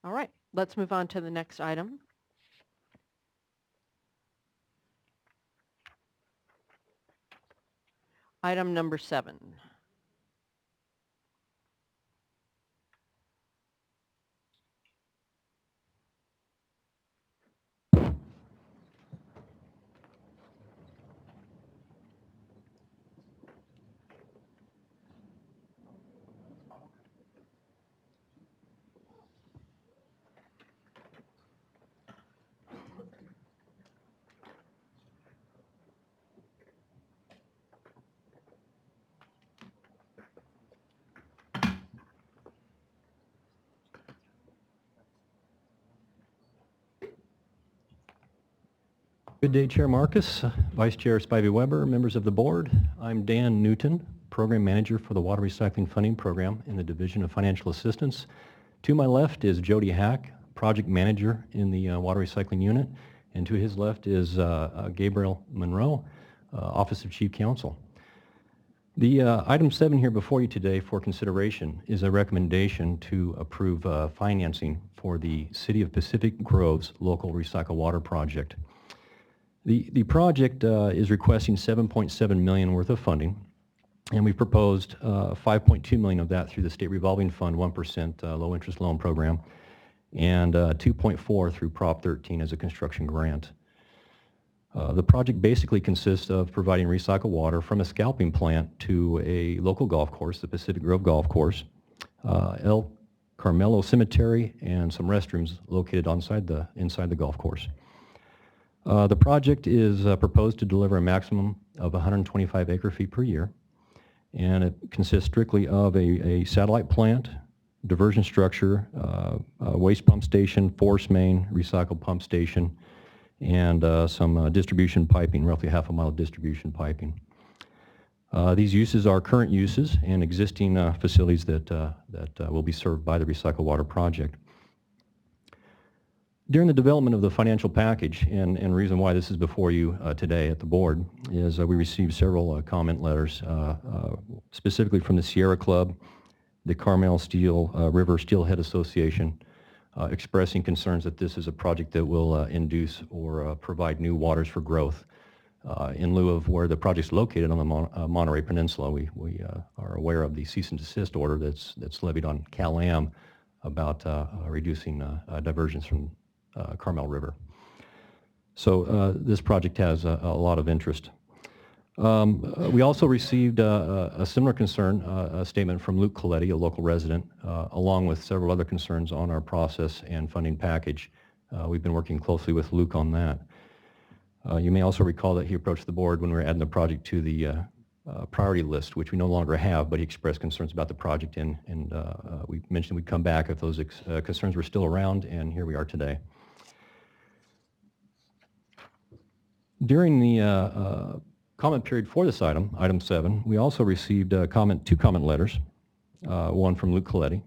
All right, let's move on to the next item. Item number 7. Good day, Chair Marcus, Vice Chair Spivey Weber, members of the board. I'm Dan Newton, Program Manager for the Water Recycling Funding Program in the Division of Financial Assistance. To my left is Jody Hack, Project Manager in the Water Recycling Unit, and to his left is Gabriel Monroe, Office of Chief Counsel. The item 7 here before you today for consideration is a recommendation to approve financing for the City of Pacific Grove's local recycle water project. The project is requesting $7.7 million worth of funding, and we proposed $5.2 million of that through the State Revolving Fund 1% low interest loan program, and $2.4 through Prop 13 as a construction grant. The project basically consists of providing recycled water from a scalping plant to a local golf course, the Pacific Grove Golf Course, El Carmelo Cemetery, and some restrooms located inside the golf course. The project is proposed to deliver a maximum of 125 acre-feet per year, and it consists strictly of a satellite plant, diversion structure, a waste pump station, force main, recycle pump station, and some distribution piping, roughly half a mile of distribution piping. These uses are current uses and existing facilities that will be served by the recycled water project. During the development of the financial package, and reason why this is before you today at the board, is we received several comment letters, specifically from the Sierra Club, the Carmel River Steelhead Association, expressing concerns that this is a project that will induce or provide new waters for growth. In lieu of where the project's located on the Monterey Peninsula, we are aware of the cease and desist order that's levied on Cal-Am about reducing diversions from Carmel River. So this project has a lot of interest. We also received a similar concern, a statement from Luke Coletti, a local resident, along with several other concerns on our process and funding package. We've been working closely with Luke on that. You may also recall that he approached the board when we were adding the project to the priority list, which we no longer have, but he expressed concerns about the project, and we mentioned we'd come back if those concerns were still around, and here we are today. During the comment period for this item, item 7, we also received two comment letters, one from Luke Coletti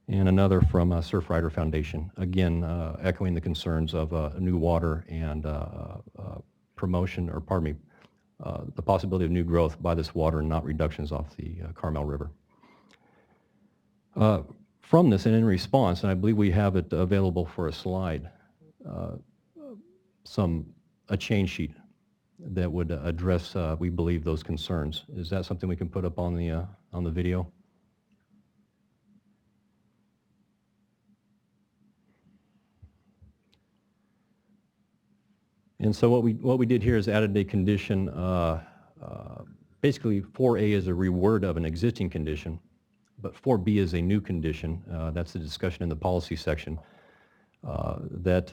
and another from Surfrider Foundation, again echoing the concerns of new water and promotion, or pardon me, the possibility of new growth by this water and not reductions off the Carmel River. From this and in response, and I believe we have it available for a slide, a change sheet that would address, we believe, those concerns. Is that something we can put up on the video? And so what we did here is added a condition. Basically, 4A is a reword of an existing condition, but 4B is a new condition. That's the discussion in the policy section. That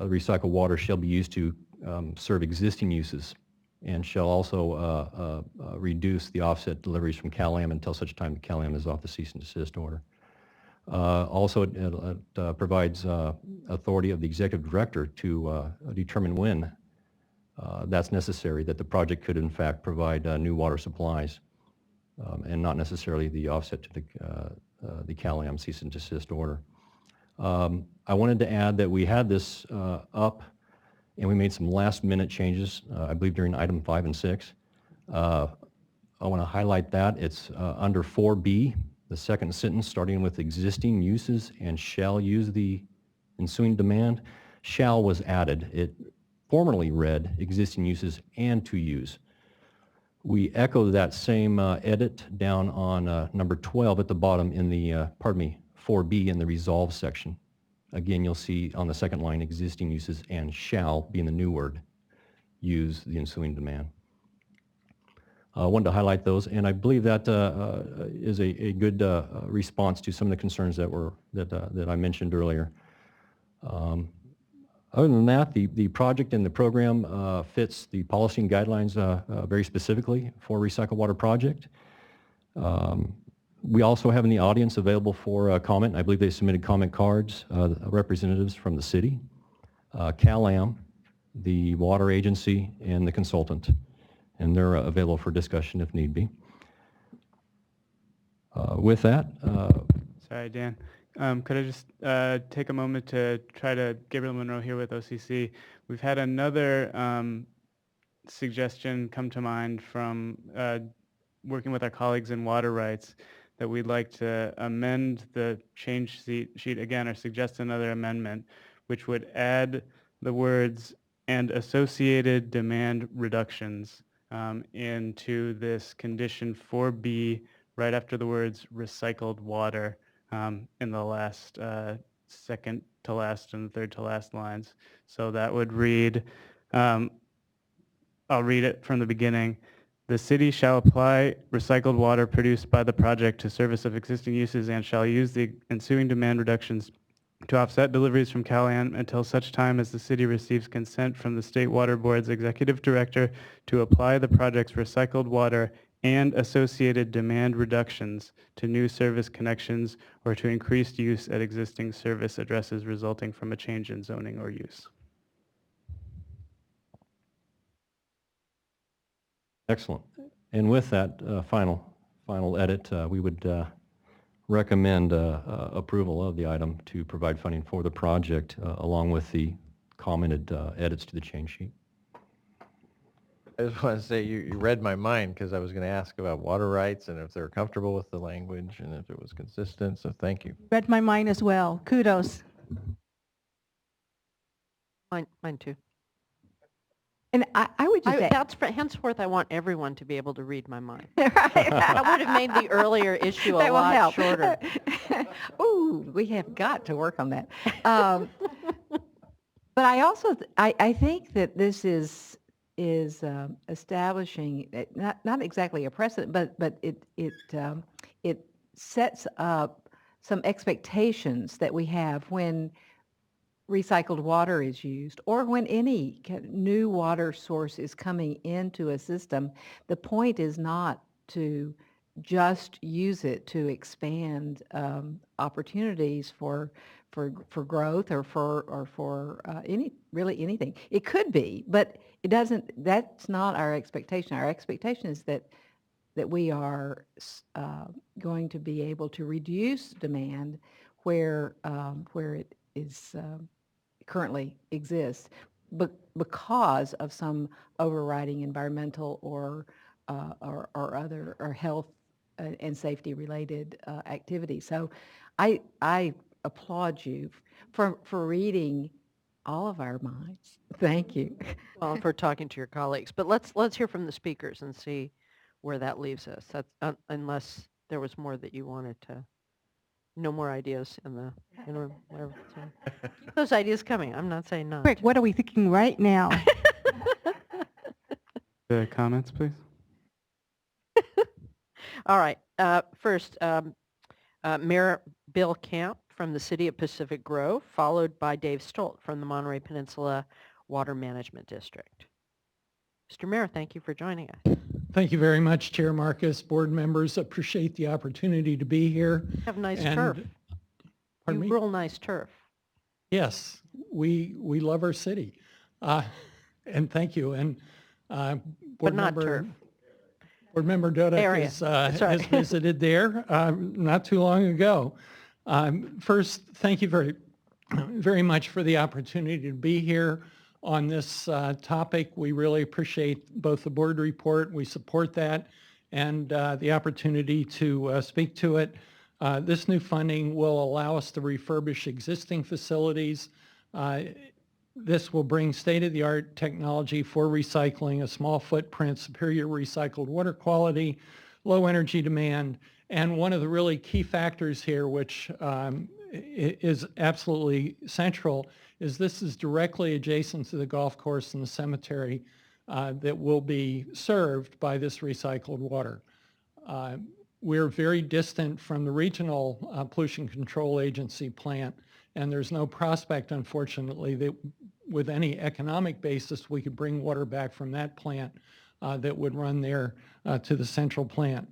recycled water shall be used to serve existing uses, and shall also reduce the offset deliveries from Cal-Am until such time that Cal-Am is off the cease and desist order. Also, it provides authority of the executive director to determine when that's necessary, that the project could in fact provide new water supplies, and not necessarily the offset to the Cal-Am cease and desist order. I wanted to add that we had this up, and we made some last-minute changes, I believe during item 5 and 6. I want to highlight that. It's under 4B. The second sentence, starting with existing uses and shall use the ensuing demand, shall was added. It formerly read existing uses and to use. We echo that same edit down on number 12 at the bottom in the, 4B in the resolve section. Again, you'll see on the second line, existing uses and shall being the new word, use the ensuing demand. I wanted to highlight those, and I believe that is a good response to some of the concerns that I mentioned earlier. Other than that, the project and the program fits the policy and guidelines very specifically for Recycle Water Project. We also have in the audience available for comment. I believe they submitted comment cards, representatives from the city, CalAm, the water agency, and the consultant. And they're available for discussion if need be. With that, Sorry, Dan. Could I just take a moment to try to, Gabriel Monroe here with OCC. We've had another suggestion come to mind from working with our colleagues in water rights that we'd like to amend the change sheet again, or suggest another amendment, which would add the words "and associated demand reductions" into this condition 4B right after the words "recycled water" in the last second to last and third to last lines. So that would read, I'll read it from the beginning. The city shall apply recycled water produced by the project to service of existing uses and shall use the ensuing demand reductions to offset deliveries from CalAm until such time as the city receives consent from the State Water Board's executive director to apply the project's recycled water and associated demand reductions to new service connections or to increased use at existing service addresses resulting from a change in zoning or use. excellent. And with that final edit, we would recommend approval of the item to provide funding for the project along with the commented edits to the change sheet. I just want to say you read my mind because I was going to ask about water rights and if they're comfortable with the language and if it was consistent, so thank you. Read my mind as well. Kudos. Mine too. And I would just say, Henceforth, I want everyone to be able to read my mind. right. That would have made the earlier issue a That will lot help. shorter. Ooh, we have got to work on that. But I also, I think that this is establishing not exactly a precedent, but it sets up some expectations that we have when recycled water is used or when any new water source is coming into a system. The point is not to just use it to expand opportunities for growth or for anything. It could be, but it doesn't. That's not our expectation. Our expectation is that we are going to be able to reduce demand where it is currently exists, but because of some overriding environmental or other or health and safety related activities. So I applaud you for reading all of our minds. Thank you. Well, for talking to your colleagues. But let's hear from the speakers and see where that leaves us. That's unless there was more that you wanted to. No more ideas in the room. Whatever. So keep those ideas coming. I'm not saying not. Quick, what are we thinking right now? The comments, please. All right. First, Mayor Bill Camp from the City of Pacific Grove, followed by Dave Stolt from the Monterey Peninsula Water Management District. Mr. Mayor, thank you for joining us. Thank you very much, Chair Marcus, board members. Appreciate the opportunity to be here. You have nice And- turf. Pardon me? Real nice turf. Yes, we love our city. And thank you. And But board not member, turf. Board member Dudek Area. has visited there not too long ago. First, thank you very much for the opportunity to be here on this topic. We really appreciate both the board report, we support that, and the opportunity to speak to it. This new funding will allow us to refurbish existing facilities. This will bring state-of-the-art technology for recycling, a small footprint, superior recycled water quality, low energy demand, and one of the really key factors here, which is absolutely central, is this is directly adjacent to the golf course and the cemetery that will be served by this recycled water. We're very distant from the regional pollution control agency plant, and there's no prospect, unfortunately, that with any economic basis we could bring water back from that plant that would run there to the central plant.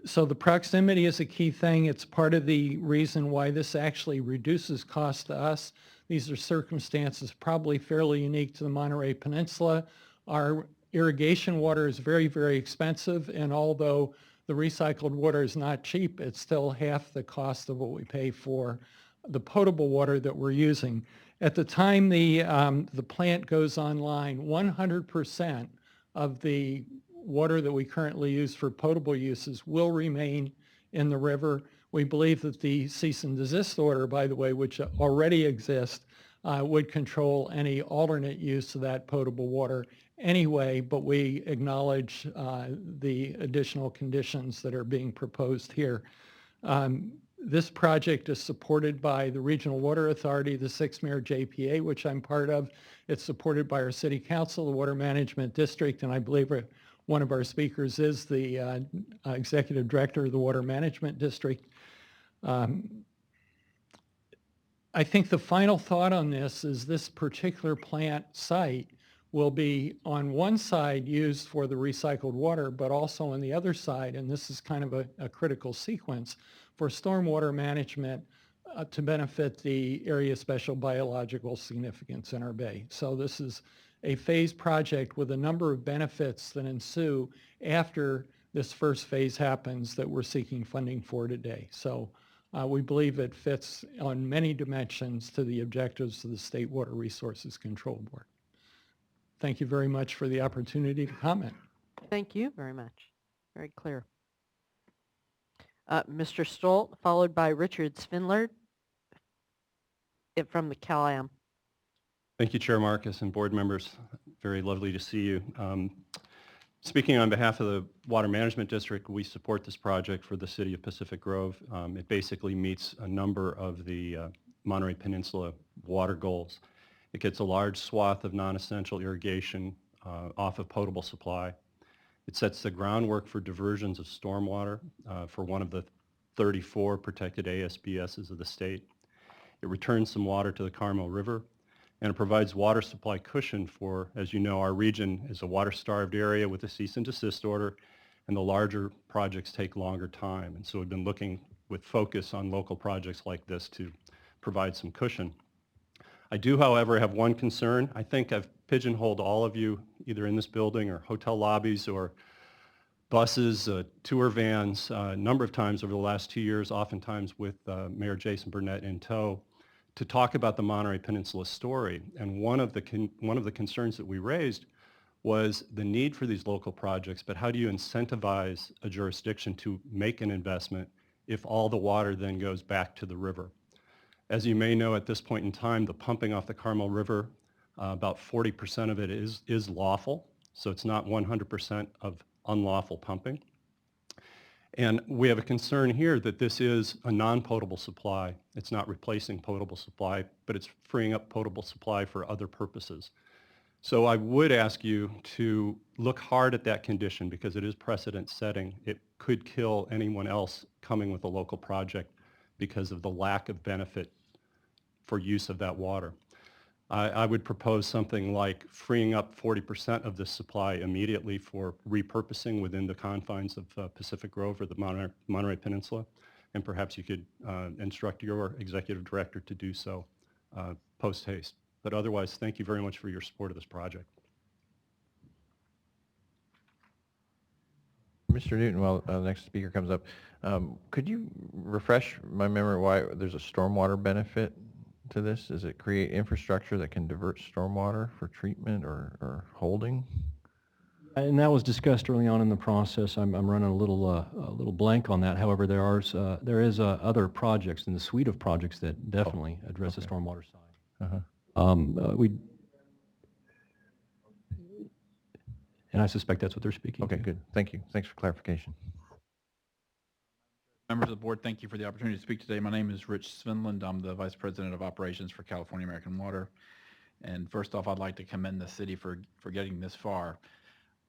So the proximity is a key thing. It's part of the reason why this actually reduces cost to us. These are circumstances probably fairly unique to the Monterey Peninsula. Our irrigation water is very, very expensive, and although the recycled water is not cheap, it's still half the cost of what we pay for the potable water that we're using. At the time the plant goes online, 100% of the water that we currently use for potable uses will remain in the river. We believe that the cease and desist order, by the way, which already exists, would control any alternate use of that potable water anyway, but we acknowledge the additional conditions that are being proposed here. This project is supported by the Regional Water Authority, the 6-Mayor JPA, which I'm part of. It's supported by our City Council, the Water Management District, and I believe one of our speakers is the Executive Director of the Water Management District. I think the final thought on this particular plant site will be on one side used for the recycled water, but also on the other side, and this is kind of a critical sequence, for stormwater management to benefit the area of special biological significance in our bay. So this is a phased project with a number of benefits that ensue after this first phase happens that we're seeking funding for today. So we believe it fits on many dimensions to the objectives of the State Water Resources Control Board. Thank you very much for the opportunity to comment. Thank you very much. Very clear. Mr. Stolt, followed by Richard Svindler from the Cal-Am. Thank you, Chair Marcus and board members. Very lovely to see you. Speaking on behalf of the Water Management District, we support this project for the city of Pacific Grove. It basically meets a number of the Monterey Peninsula water goals. It gets a large swath of non-essential irrigation off of potable supply. It sets the groundwork for diversions of stormwater for one of the 34 protected ASBSs of the state. It returns some water to the Carmel River, and it provides water supply cushion for, as you know, our region is a water-starved area with a cease and desist order, and the larger projects take longer time. And so we've been looking with focus on local projects like this to provide some cushion. I do, however, have one concern. I think I've pigeonholed all of you either in this building or hotel lobbies or buses, tour vans, a number of times over the last 2 years, oftentimes with Mayor Jason Burnett in tow, to talk about the Monterey Peninsula story. And one of the concerns that we raised was the need for these local projects, but how do you incentivize a jurisdiction to make an investment if all the water then goes back to the river? As you may know, at this point in time, the pumping off the Carmel River, about 40% of it is lawful, so it's not 100% of unlawful pumping. And we have a concern here that this is a non-potable supply. It's not replacing potable supply, but it's freeing up potable supply for other purposes. So I would ask you to look hard at that condition because it is precedent setting. It could kill anyone else coming with a local project because of the lack of benefit for use of that water. I would propose something like freeing up 40% of this supply immediately for repurposing within the confines of Pacific Grove or the Monterey Peninsula, and perhaps you could instruct your executive director to do so post haste. But otherwise, thank you very much for your support of this project. Mr. Newton, while the next speaker comes up, could you refresh my memory why there's a stormwater benefit to this? Does it create infrastructure that can divert stormwater for treatment or holding? And that was discussed early on in the process. I'm running a little blank on that. However, there is other projects in the suite of projects that definitely address the okay. stormwater side. Uh-huh. And I suspect that's what they're speaking Okay, to. good. Thank you. Thanks for clarification. Members of the board, thank you for the opportunity to speak today. My name is Rich Svinland. I'm the Vice President of Operations for California American Water. And first off, I'd like to commend the city for getting this far.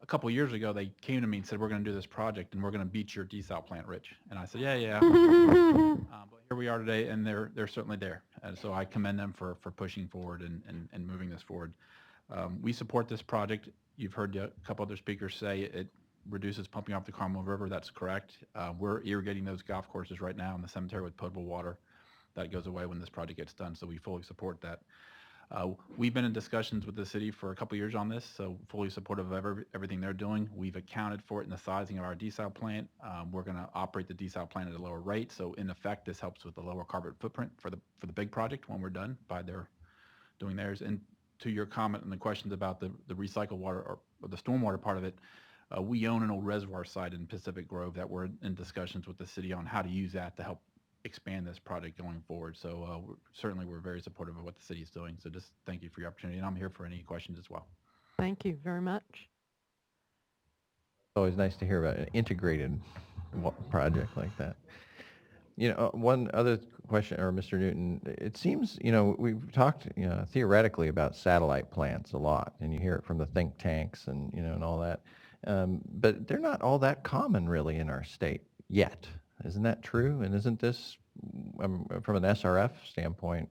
A couple of years ago, they came to me and said, we're going to do this project and we're going to beat your desal plant, Rich. And I said, yeah. But here we are today, and they're certainly there. And so I commend them for pushing forward and moving this forward. We support this project. You've heard a couple other speakers say it reduces pumping off the Carmel River. That's correct. We're irrigating those golf courses right now in the cemetery with potable water. That goes away when this project gets done, so we fully support that. We've been in discussions with the city for a couple years on this, so fully supportive of everything they're doing. We've accounted for it in the sizing of our desal plant. We're going to operate the desal plant at a lower rate, so in effect, this helps with the lower carbon footprint for the big project when we're done by their doing theirs. And to your comment and the questions about the recycled water or the stormwater part of it, we own an old reservoir site in Pacific Grove that we're in discussions with the city on how to use that to help expand this project going forward. So certainly we're very supportive of what the city is doing. So just thank you for your opportunity, and I'm here for any questions as well. Thank you very much. It's always nice to hear about an integrated project like that. One other question, or Mr. Newton, it seems, we've talked, theoretically about satellite plants a lot, and you hear it from the think tanks and, and all that. But they're not all that common really in our state yet. Isn't that true? And isn't this, from an SRF standpoint,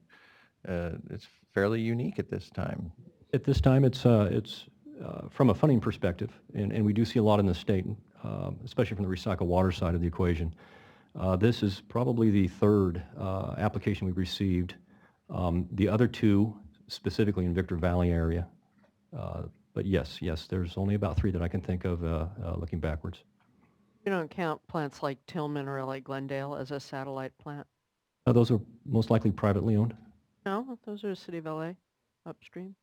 it's fairly unique at this time? At this time, it's from a funding perspective, and we do see a lot in the state, especially from the recycled water side of the equation. This is probably the third application we've received. The other two, specifically in Victor Valley area. But yes, there's only about three that I can think of looking backwards. You don't count plants like Tillman or like Glendale as a satellite plant? Those are most likely privately owned. No, those are City of LA, upstream.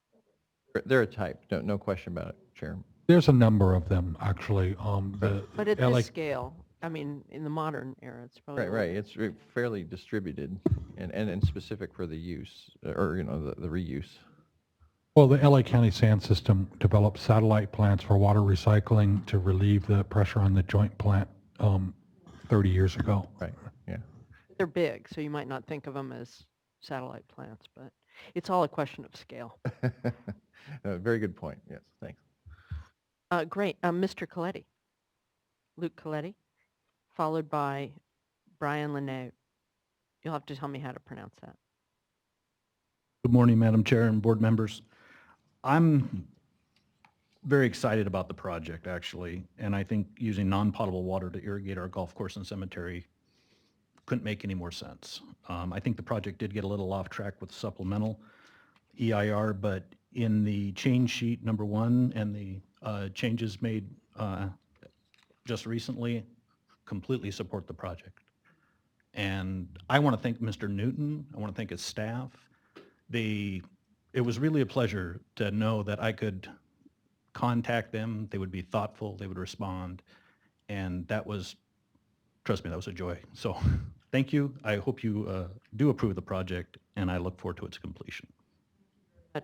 They're a type, no question about it, Chair. There's a number of them, actually. But at LA this scale, I mean, in the modern era, it's probably... Right. It's fairly distributed and specific for the use, or, the reuse. Well, the LA County Sand System developed satellite plants for water recycling to relieve the pressure on the joint plant 30 years ago. Right, yeah. They're big, so you might not think of them as satellite plants, but it's all a question of scale. Very good point, yes, thanks. Great. Mr. Coletti, Luke Coletti, followed by Brian Linnaeus. You'll have to tell me how to pronounce that. Good morning, Madam Chair and board members. I'm very excited about the project, actually, and I think using non-potable water to irrigate our golf course and cemetery couldn't make any more sense. I think the project did get a little off track with supplemental EIR, but in the change sheet number 1 and the changes made just recently, completely support the project. And I want to thank Mr. Newton. I want to thank his staff. It was really a pleasure to know that I could contact them. They would be thoughtful. They would respond. And that was, trust me, that was a joy. So thank you. I hope you do approve the project, and I look forward to its completion.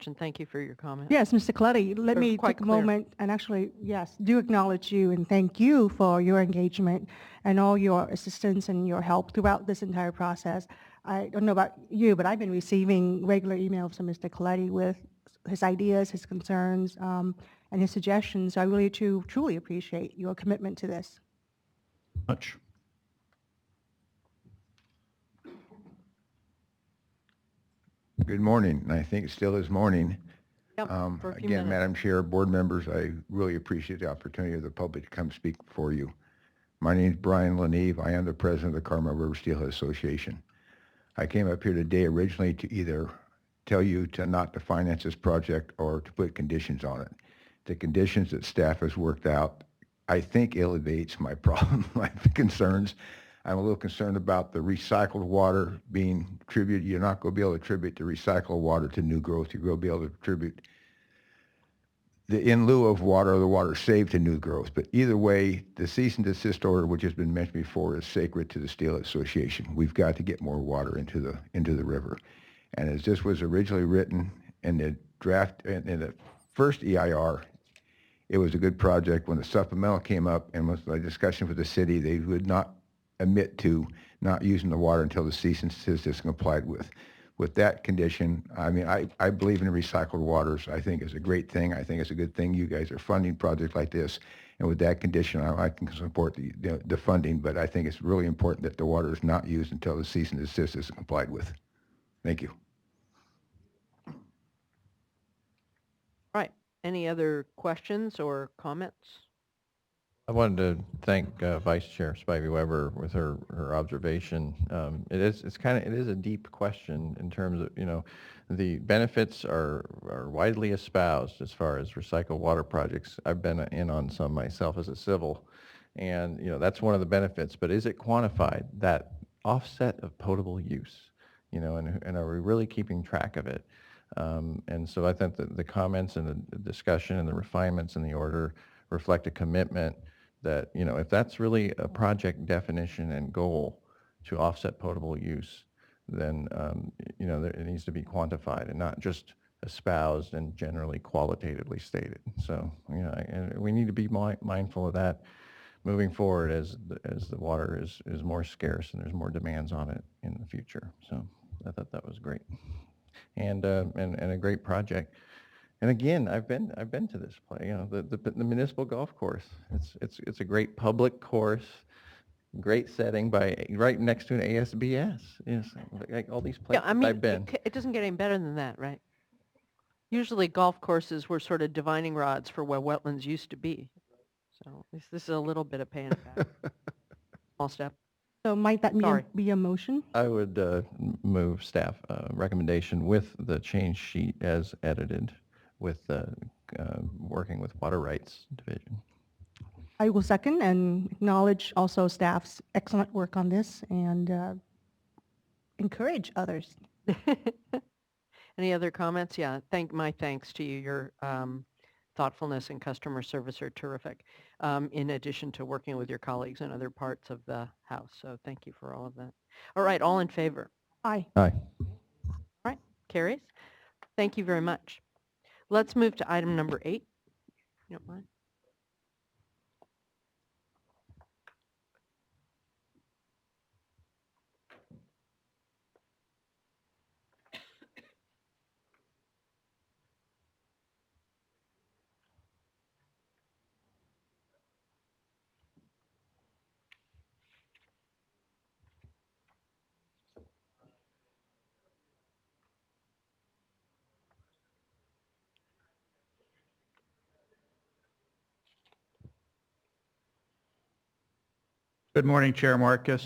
And thank you for your comment. Yes, Mr. Coletti, let They're me quite take a clear. moment and actually, yes, do acknowledge you and thank you for your engagement and all your assistance and your help throughout this entire process. I don't know about you, but I've been receiving regular emails from Mr. Coletti with his ideas, his concerns, and his suggestions. I really truly appreciate your commitment to this. Much. Good morning, and I think it still is morning. Yep, for a few Again, minutes. Madam Chair, board members, I really appreciate the opportunity of the public to come speak before you. My name is Brian Linnaeus. I am the president of the Carmel River Steelhead Association. I came up here today originally to either tell you to not to finance this project or to put conditions on it. The conditions that staff has worked out, I think, elevates my problem, my concerns. I'm a little concerned about the recycled water being attributed. You're not going to be able to attribute the recycled water to new growth. You're going to be able to attribute in lieu of water, the water saved to new growth. But either way, the cease and desist order, which has been mentioned before, is sacred to the Steelhead Association. We've got to get more water into the river. And as this was originally written in the draft, in the first EIR, it was a good project. When the supplemental came up and was a discussion with the city, they would not admit to not using the water until the cease and desist is complied with. With that condition, I mean, I believe in recycled waters. I think it's a great thing. I think it's a good thing you guys are funding projects like this. And with that condition, I can support the funding, but I think it's really important that the water is not used until the cease and desist is complied with. Thank you. Right. Any other questions or comments? I wanted to thank Vice Chair Spivey Weber with her observation. It is a deep question in terms of, you know, the benefits are widely espoused as far as recycled water projects. I've been in on some myself as a civil, and you know that's one of the benefits. But is it quantified, that offset of potable use? You know, and are we really keeping track of it? And so I think that the comments and the discussion and the refinements in the order reflect a commitment that, you know, if that's really a project definition and goal to offset potable use, then, you know, it needs to be quantified and not just espoused and generally qualitatively stated. So, you know, and we need to be mindful of that moving forward as the water is more scarce and there's more demands on it in the future. So I thought that was great. And a great project. And again, I've been to this play. You know, the municipal golf course. It's a great public course, great setting right next to an ASBS. Yes, like all these places Yeah, I mean, I've been. it doesn't get any better than that, right? Usually golf courses were sort of divining rods for where wetlands used to be. So this is a little bit of paying it back. Small step. So might that Sorry. be a motion? I would move staff recommendation with the change sheet as edited, with working with Water Rights Division. I will second and acknowledge also staff's excellent work on this and encourage others. Any other comments? Yeah, my thanks to you. Your thoughtfulness and customer service are terrific, in addition to working with your colleagues in other parts of the House. So thank you for all of that. All right, all in favor? Aye. Aye. All right, carries. Thank you very much. Let's move to item number 8. You don't mind? Good morning, Chair Marcus.